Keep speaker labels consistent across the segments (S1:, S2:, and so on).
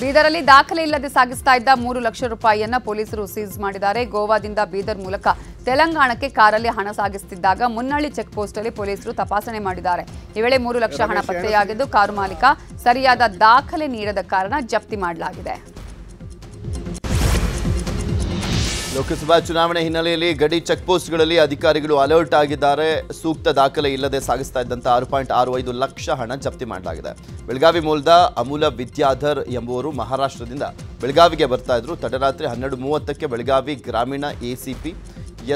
S1: ಬೀದರಲ್ಲಿ ದಾಖಲೆ ಇಲ್ಲದೆ ಸಾಗಿಸ್ತಾ ಇದ್ದ 3 ಲಕ್ಷ ರೂಪಾಯಿಯನ್ನ ಪೊಲೀಸರು ಸೀಸ್ ಮಾಡಿದ್ದಾರೆ. ಗೋವಾದಿಂದ ಬೀದರ್ ಮೂಲಕ ತೆಲಂಗಾಣಕ್ಕೆ ಕಾರಲ್ಲಿ ಹಣ ಸಾಗಿಸುತ್ತಿದ್ದಾಗ ಮುನ್ನಳ್ಳಿ ಚೆಕ್ ಪೋಸ್ಟ್ ಅಲ್ಲಿ ಪೊಲೀಸರು ತಪಾಸಣೆ ಮಾಡಿದ್ದಾರೆ. ಈ ವೇಳೆ 3 ಲಕ್ಷ ಹಣ ಪತ್ತೆಯಾಗಿದ್ದು ಕಾರು ಮಾಲೀಕ ಸರಿಯಾದ ದಾಖಲೆ ನೀಡದ ಕಾರಣ ಜಪ್ತಿ ಮಾಡಲಾಗಿದೆ.
S2: ಲೋಕಸಭಾ ಚುನಾವಣೆ ಹಿನ್ನೆಲೆಯಲ್ಲಿ ಗಡಿ ಚೆಕ್ ಪೋಸ್ಟ್ಗಳಲ್ಲಿ ಅಧಿಕಾರಿಗಳು ಅಲರ್ಟ್ ಆಗಿದ್ದಾರೆ. ಸೂಕ್ತ ದಾಖಲೆ ಇಲ್ಲದೆ ಸಾಗಿಸ್ತಾ ಇದ್ದಂಥ 6.65 ಲಕ್ಷ ಹಣ ಜಪ್ತಿ ಮಾಡಲಾಗಿದೆ. ಬೆಳಗಾವಿ ಮೂಲದ ಅಮೂಲ ವಿದ್ಯಾಧರ್ ಎಂಬುವರು ಮಹಾರಾಷ್ಟ್ರದಿಂದ ಬೆಳಗಾವಿಗೆ ಬರ್ತಾ ಇದ್ರು. ತಡರಾತ್ರಿ 12:30ಕ್ಕೆ ಬೆಳಗಾವಿ ಗ್ರಾಮೀಣ ಎಸಿಪಿ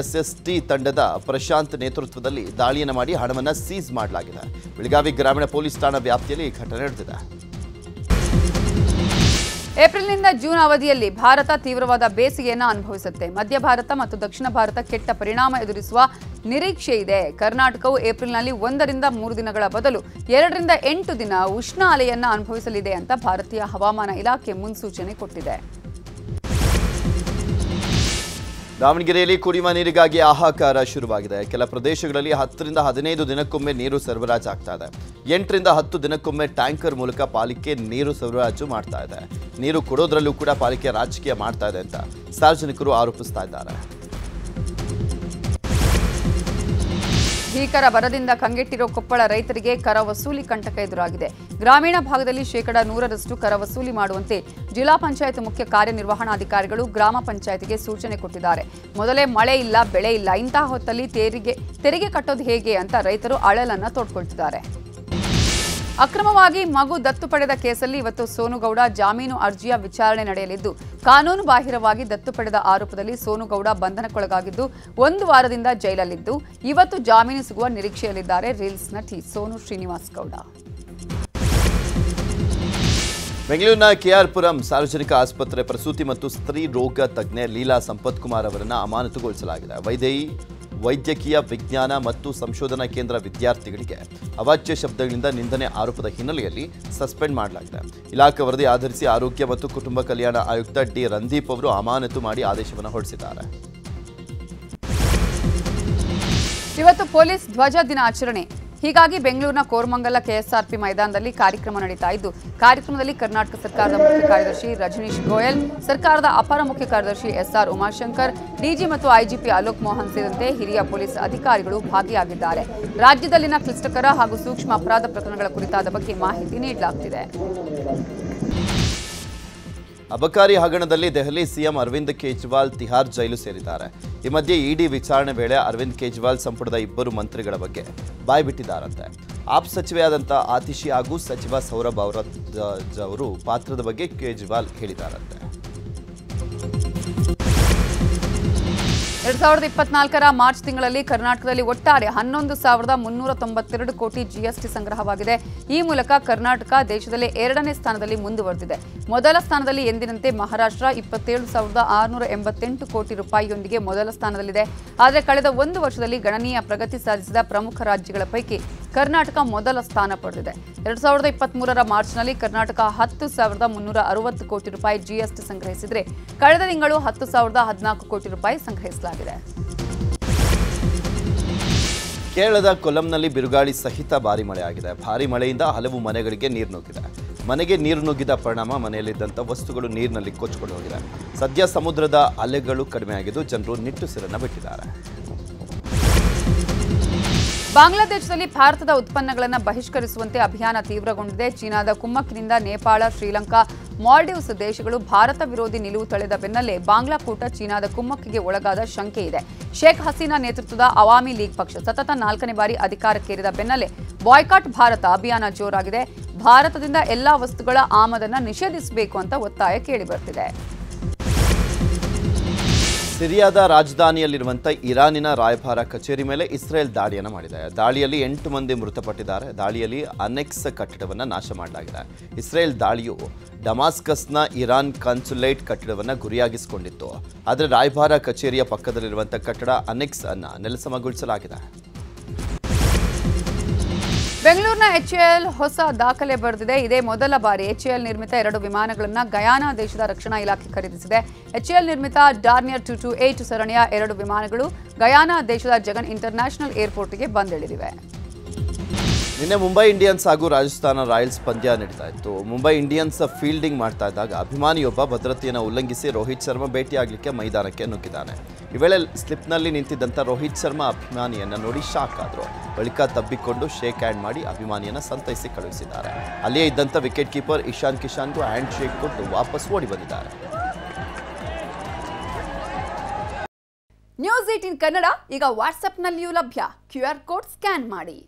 S2: ಎಸ್ಎಸ್ಟಿ ತಂಡದ ಪ್ರಶಾಂತ್ ನೇತೃತ್ವದಲ್ಲಿ ದಾಳಿಯನ್ನು ಮಾಡಿ ಹಣವನ್ನು ಸೀಸ್ ಮಾಡಲಾಗಿದೆ. ಬೆಳಗಾವಿ ಗ್ರಾಮೀಣ ಪೊಲೀಸ್ ಠಾಣಾ ವ್ಯಾಪ್ತಿಯಲ್ಲಿ ಈ ಘಟನೆ ನಡೆದಿದೆ.
S1: ಏಪ್ರಿಲ್ನಿಂದ ಜೂನ್ ಅವಧಿಯಲ್ಲಿ ಭಾರತ ತೀವ್ರವಾದ ಬೇಸಿಗೆಯನ್ನು ಅನುಭವಿಸುತ್ತೆ. ಮಧ್ಯ ಭಾರತ ಮತ್ತು ದಕ್ಷಿಣ ಭಾರತ ಕೆಟ್ಟ ಪರಿಣಾಮ ಎದುರಿಸುವ ನಿರೀಕ್ಷೆ ಇದೆ. ಕರ್ನಾಟಕವು ಏಪ್ರಿಲ್ನಲ್ಲಿ 1 ರಿಂದ 3 ದಿನಗಳ ಬದಲು 2 ರಿಂದ 8 ದಿನ ಉಷ್ಣ ಅಲೆಯನ್ನು ಅನುಭವಿಸಲಿದೆ ಅಂತ ಭಾರತೀಯ ಹವಾಮಾನ ಇಲಾಖೆ ಮುನ್ಸೂಚನೆ ಕೊಟ್ಟಿದೆ.
S2: ದಾವಣಗೆರೆಯಲ್ಲಿ ಕುಡಿಯುವ ನೀರಿಗಾಗಿ ಹಾಹಾಕಾರ ಶುರುವಾಗಿದೆ. ಕೆಲ ಪ್ರದೇಶಗಳಲ್ಲಿ 10 ರಿಂದ 15 ದಿನಕ್ಕೊಮ್ಮೆ ನೀರು ಸರಬರಾಜು ಆಗ್ತಾ ಇದೆ. 8 ರಿಂದ 10 ದಿನಕ್ಕೊಮ್ಮೆ ಟ್ಯಾಂಕರ್ ಮೂಲಕ ಪಾಲಿಕೆ ನೀರು ಸರಬರಾಜು ಮಾಡ್ತಾ ಇದೆ. ನೀರು ಕೊಡೋದ್ರಲ್ಲೂ ಕೂಡ ಪಾಲಿಕೆ ರಾಜಕೀಯ ಮಾಡ್ತಾ ಇದೆ ಅಂತ ಸಾರ್ವಜನಿಕರು ಆರೋಪಿಸ್ತಾ ಇದ್ದಾರೆ.
S1: ಭೀಕರ ಬರದಿಂದ ಕಂಗೆಟ್ಟಿರೋ ಕೊಪ್ಪಳ ರೈತರಿಗೆ ಕರ ವಸೂಲಿ ಕಂಟಕ ಎದುರಾಗಿದೆ. ಗ್ರಾಮೀಣ ಭಾಗದಲ್ಲಿ 100% ಕರ ವಸೂಲಿ ಮಾಡುವಂತೆ ಜಿಲ್ಲಾ ಪಂಚಾಯತ್ ಮುಖ್ಯ ಕಾರ್ಯನಿರ್ವಹಣಾಧಿಕಾರಿಗಳು ಗ್ರಾಮ ಪಂಚಾಯತ್ಗೆ ಸೂಚನೆ ಕೊಟ್ಟಿದ್ದಾರೆ. ಮೊದಲೇ ಮಳೆ ಇಲ್ಲ, ಬೆಳೆ ಇಲ್ಲ, ಇಂತಹ ಹೊತ್ತಲ್ಲಿ ತೆರಿಗೆ ಕಟ್ಟೋದು ಹೇಗೆ ಅಂತ ರೈತರು ಅಳಲನ್ನ ತೋಡ್ಕೊಳ್ತಿದ್ದಾರೆ. ಅಕ್ರಮವಾಗಿ ಮಗು ದತ್ತು ಪಡೆದ ಕೇಸಲ್ಲಿ ಇವತ್ತು ಸೋನುಗೌಡ ಜಾಮೀನು ಅರ್ಜಿಯ ವಿಚಾರಣೆ ನಡೆಯಲಿದ್ದು, ಕಾನೂನು ಬಾಹಿರವಾಗಿ ದತ್ತು ಪಡೆದ ಆರೋಪದಲ್ಲಿ ಸೋನುಗೌಡ ಬಂಧನಕ್ಕೊಳಗಾಗಿದ್ದು 1 ವಾರದಿಂದ ಜೈಲಲ್ಲಿದ್ದು ಇವತ್ತು ಜಾಮೀನು ಸಿಗುವ ನಿರೀಕ್ಷೆಯಲ್ಲಿದ್ದಾರೆ ರೀಲ್ಸ್ ನಟಿ ಸೋನು ಶ್ರೀನಿವಾಸ್ ಗೌಡ.
S2: ಬೆಂಗಳೂರಿನ ಕೆಆರ್ಪುರಂ ಸಾರ್ವಜನಿಕ ಆಸ್ಪತ್ರೆ ಪ್ರಸೂತಿ ಮತ್ತು ಸ್ತ್ರೀ ರೋಗ ತಜ್ಞೆ ಲೀಲಾ ಸಂಪತ್ ಕುಮಾರ್ ಅವರನ್ನು ಅಮಾನತುಗೊಳಿಸಲಾಗಿದೆ. ವೈದ್ಯಕೀಯ ವಿಜ್ಞಾನ ಮತ್ತು ಸಂಶೋಧನಾ ಕೇಂದ್ರ ವಿದ್ಯಾರ್ಥಿಗಳಿಗೆ ಅವಾಚ್ಯ ಶಬ್ದಗಳಿಂದ ನಿಂದನೆ ಆರೋಪದ ಹಿನ್ನೆಲೆಯಲ್ಲಿ ಸಸ್ಪೆಂಡ್ ಮಾಡಲಾಗಿದೆ. ಇಲಾಖೆ ವರದಿ ಆಧರಿಸಿ ಆರೋಗ್ಯ ಮತ್ತು ಕುಟುಂಬ ಕಲ್ಯಾಣ ಆಯುಕ್ತ ಡಿ ರಂದೀಪ್ ಅವರು ಅಮಾನತು ಮಾಡಿ ಆದೇಶವನ್ನು ಹೊರಡಿಸಿದ್ದಾರೆ.
S1: ಇವತ್ತು ಪೊಲೀಸ್ ಧ್ವಜ ದಿನಾಚರಣೆ. ಹೀಗಾಗಿ ಬೆಂಗಳೂರಿನ ಕೋರಮಂಗಲ ಕೆಎಸ್ಆರ್ಪಿ ಮೈದಾನದಲ್ಲಿ ಕಾರ್ಯಕ್ರಮ ನಡೀತಾ ಇದ್ದು, ಕಾರ್ಯಕ್ರಮದಲ್ಲಿ ಕರ್ನಾಟಕ ಸರ್ಕಾರದ ಮುಖ್ಯ ಕಾರ್ಯದರ್ಶಿ ರಜನೀಶ್ ಗೋಯಲ್, ಸರ್ಕಾರದ ಅಪರ ಮುಖ್ಯ ಕಾರ್ಯದರ್ಶಿ ಎಸ್ಆರ್ ಉಮಾಶಂಕರ್, ಡಿಜಿ ಮತ್ತು ಐಜಿಪಿ ಅಲೋಕ್ ಮೋಹನ್ ಸೇರಿದಂತೆ ಹಿರಿಯ ಪೊಲೀಸ್ ಅಧಿಕಾರಿಗಳು ಭಾಗಿಯಾಗಿದ್ದಾರೆ. ರಾಜ್ಯದಲ್ಲಿನ ಕ್ಲಿಷ್ಟಕರ ಹಾಗೂ ಸೂಕ್ಷ್ಮ ಅಪರಾಧ ಪ್ರಕರಣಗಳ ಕುರಿತಾದ ಬಗ್ಗೆ ಮಾಹಿತಿ ನೀಡಲಾಗುತ್ತಿದೆ.
S2: ಅಬಕಾರಿ ಹಗರಣದಲ್ಲಿ ದೆಹಲಿ ಸಿಎಂ ಅರವಿಂದ್ ಕೇಜ್ರಿವಾಲ್ ತಿಹಾರ್ ಜೈಲು ಸೇರಿದ್ದಾರೆ. ಈ ಮಧ್ಯೆ ಇಡಿ ವಿಚಾರಣೆ ವೇಳೆ ಅರವಿಂದ್ ಕೇಜ್ರಿವಾಲ್ ಸಂಪುಟದ 2 ಮಂತ್ರಿಗಳ ಬಗ್ಗೆ ಬಾಯ್ಬಿಟ್ಟಿದ್ದಾರಂತೆ. ಆಪ್ ಸಚಿವೆಯಾದಂಥ ಆತಿಶಿ ಹಾಗೂ ಸಚಿವ ಸೌರಭ್ ಅವರು ಪಾತ್ರದ ಬಗ್ಗೆ ಕೇಜ್ರಿವಾಲ್ ಹೇಳಿದ್ದಾರಂತೆ.
S1: 2024ರ ಮಾರ್ಚ್ ತಿಂಗಳಲ್ಲಿ ಕರ್ನಾಟಕದಲ್ಲಿ ಒಟ್ಟಾರೆ 11,392 ಕೋಟಿ ಜಿಎಸ್ಟಿ ಸಂಗ್ರಹವಾಗಿದೆ. ಈ ಮೂಲಕ ಕರ್ನಾಟಕ ದೇಶದಲ್ಲೇ 2ನೇ ಸ್ಥಾನದಲ್ಲಿ ಮುಂದುವರೆದಿದೆ. ಮೊದಲ ಸ್ಥಾನದಲ್ಲಿ ಎಂದಿನಂತೆ ಮಹಾರಾಷ್ಟ್ರ 27,688 ಕೋಟಿ ರೂಪಾಯಿಯೊಂದಿಗೆ ಮೊದಲ ಸ್ಥಾನದಲ್ಲಿದೆ. ಆದರೆ ಕಳೆದ 1 ವರ್ಷದಲ್ಲಿ ಗಣನೀಯ ಪ್ರಗತಿ ಸಾಧಿಸಿದ ಪ್ರಮುಖ ರಾಜ್ಯಗಳ ಪೈಕಿ ಕರ್ನಾಟಕ ಮೊದಲ ಸ್ಥಾನ ಪಡೆದಿದೆ. 2023ರ ಮಾರ್ಚ್ನಲ್ಲಿ ಕರ್ನಾಟಕ 10,360 ಕೋಟಿ ರೂಪಾಯಿ ಜಿಎಸ್ಟಿ ಸಂಗ್ರಹಿಸಿದರೆ ಕಳೆದ ತಿಂಗಳು 10,014 ಕೋಟಿ ರೂಪಾಯಿ ಸಂಗ್ರಹಿಸಲಾಗಿದೆ.
S2: ಕೇರಳದ ಕೊಲ್ಲಂನಲ್ಲಿ ಬಿರುಗಾಳಿ ಸಹಿತ ಭಾರಿ ಮಳೆಯಾಗಿದೆ. ಭಾರಿ ಮಳೆಯಿಂದ ಹಲವು ಮನೆಗಳಿಗೆ ನೀರು ನುಗ್ಗಿದೆ. ಮನೆಗೆ ನೀರು ನುಗ್ಗಿದ ಪರಿಣಾಮ ಮನೆಯಲ್ಲಿದ್ದಂಥ ವಸ್ತುಗಳು ನೀರಿನಲ್ಲಿ ಕೊಚ್ಚಿಕೊಂಡು ಹೋಗಿದೆ. ಸದ್ಯ ಸಮುದ್ರದ ಅಲೆಗಳು ಕಡಿಮೆಯಾಗಿದ್ದು ಜನರು ನಿಟ್ಟುಸಿರನ್ನು ಬಿಟ್ಟಿದ್ದಾರೆ.
S1: ಬಾಂಗ್ಲಾದೇಶದಲ್ಲಿ ಭಾರತದ ಉತ್ಪನ್ನಗಳನ್ನು ಬಹಿಷ್ಕರಿಸುವಂತೆ ಅಭಿಯಾನ ತೀವ್ರಗೊಂಡಿದೆ. ಚೀನಾದ ಕುಮ್ಮಕ್ಕಿನಿಂದ ನೇಪಾಳ, ಶ್ರೀಲಂಕಾ, ಮಾಲ್ಡೀವ್ಸ್ ದೇಶಗಳು ಭಾರತ ವಿರೋಧಿ ನಿಲುವು ತಳೆದ ಬೆನ್ನಲ್ಲೇ ಬಾಂಗ್ಲಾ ಕೂಟ ಚೀನಾದ ಕುಮ್ಮಕ್ಕಿಗೆ ಒಳಗಾದ ಶಂಕೆ ಇದೆ. ಶೇಖ್ ಹಸೀನಾ ನೇತೃತ್ವದ ಅವಾಮಿ ಲೀಗ್ ಪಕ್ಷ ಸತತ 4ನೇ ಬಾರಿ ಅಧಿಕಾರಕ್ಕೇರಿದ ಬೆನ್ನಲ್ಲೇ ಬಾಯ್ಕಾಟ್ ಭಾರತ ಅಭಿಯಾನ ಜೋರಾಗಿದೆ. ಭಾರತದಿಂದ ಎಲ್ಲಾ ವಸ್ತುಗಳ ಆಮದನ್ನು ನಿಷೇಧಿಸಬೇಕು ಅಂತ ಒತ್ತಾಯ ಕೇಳಿಬರ್ತಿದೆ.
S2: ಸಿರಿಯಾದ ರಾಜಧಾನಿಯಲ್ಲಿರುವಂಥ ಇರಾನಿನ ರಾಯಭಾರ ಕಚೇರಿ ಮೇಲೆ ಇಸ್ರೇಲ್ ದಾಳಿಯನ್ನು ಮಾಡಿದೆ. ದಾಳಿಯಲ್ಲಿ 8 ಮಂದಿ ಮೃತಪಟ್ಟಿದ್ದಾರೆ. ದಾಳಿಯಲ್ಲಿ ಅನೆಕ್ಸ್ ಕಟ್ಟಡವನ್ನು ನಾಶ ಮಾಡಲಾಗಿದೆ. ಇಸ್ರೇಲ್ ದಾಳಿಯು ಡಮಾಸ್ಕಸ್ನ ಇರಾನ್ ಕಾನ್ಸುಲೇಟ್ ಕಟ್ಟಡವನ್ನು ಗುರಿಯಾಗಿಸಿಕೊಂಡಿತ್ತು. ಆದರೆ ರಾಯಭಾರ ಕಚೇರಿಯ ಪಕ್ಕದಲ್ಲಿರುವಂಥ ಕಟ್ಟಡ ಅನೆಕ್ಸ್ ಅನ್ನು ನೆಲಸಮಗೊಳಿಸಲಾಗಿದೆ.
S1: ಬೆಂಗಳೂರಿನ ಎಚ್ಎಎಲ್ ಹೊಸ ದಾಖಲೆ ಬರೆದಿದೆ. ಇದೇ ಮೊದಲ ಬಾರಿ ಎಚ್ಎಎಲ್ ನಿರ್ಮಿತ 2 ವಿಮಾನಗಳನ್ನು ಗಯಾನಾ ದೇಶದ ರಕ್ಷಣಾ ಇಲಾಖೆ ಖರೀದಿಸಿದೆ. ಎಚ್ಎಎಲ್ ನಿರ್ಮಿತ ಡಾರ್ನಿಯರ್ 228 ಸರಣಿಯ 2 ವಿಮಾನಗಳು ಗಯಾನಾ ದೇಶದ ಜಗನ್ ಇಂಟರ್ನ್ಯಾಷನಲ್ ಏರ್ಪೋರ್ಟ್ಗೆ ಬಂದಿಳಿದಿವೆ.
S2: ನಿನ್ನೆ ಮುಂಬೈ ಇಂಡಿಯನ್ಸ್ ಹಾಗೂ ರಾಜಸ್ಥಾನ ರಾಯಲ್ಸ್ ಪಂದ್ಯ ನಡೀತಾ ಇತ್ತು. ಮುಂಬೈ ಇಂಡಿಯನ್ಸ್ ಫೀಲ್ಡಿಂಗ್ ಮಾಡ್ತಾ ಇದ್ದಾಗ ಅಭಿಮಾನಿಯೊಬ್ಬ ಭದ್ರತೆಯನ್ನು ಉಲ್ಲಂಘಿಸಿ ರೋಹಿತ್ ಶರ್ಮಾ ಭೇಟಿಯಾಗಲಿಕ್ಕೆ ಮೈದಾನಕ್ಕೆ ನುಗ್ಗಿದ್ದಾನೆ. ಈ ವೇಳೆ ಸ್ಲಿಪ್ನಲ್ಲಿ ನಿಂತಿದ್ದಂಥ ರೋಹಿತ್ ಶರ್ಮಾ ಅಭಿಮಾನಿಯನ್ನು ನೋಡಿ ಶಾಕ್ ಆದರು. ಬಳಿಕ ತಬ್ಬಿಕೊಂಡು ಶೇಕ್ ಹ್ಯಾಂಡ್ ಮಾಡಿ ಅಭಿಮಾನಿಯನ್ನು ಸಂತೈಸಿ ಕಳುಹಿಸಿದ್ದಾರೆ. ಅಲ್ಲಿಯೇ ಇದ್ದಂಥ ವಿಕೆಟ್ ಕೀಪರ್ ಇಶಾನ್ ಕಿಶಾನ್ಗೂ ಹ್ಯಾಂಡ್ ಶೇಕ್ ಕೊಟ್ಟು ವಾಪಸ್ ಓಡಿ ಬಂದಿದ್ದಾರೆ.
S1: ನ್ಯೂಸ್ 18 ಕನ್ನಡ ಈಗ ವಾಟ್ಸ್ಆಪ್ನಲ್ಲಿಯೂ ಲಭ್ಯ. QR ಕೋಡ್ ಸ್ಕ್ಯಾನ್ ಮಾಡಿ.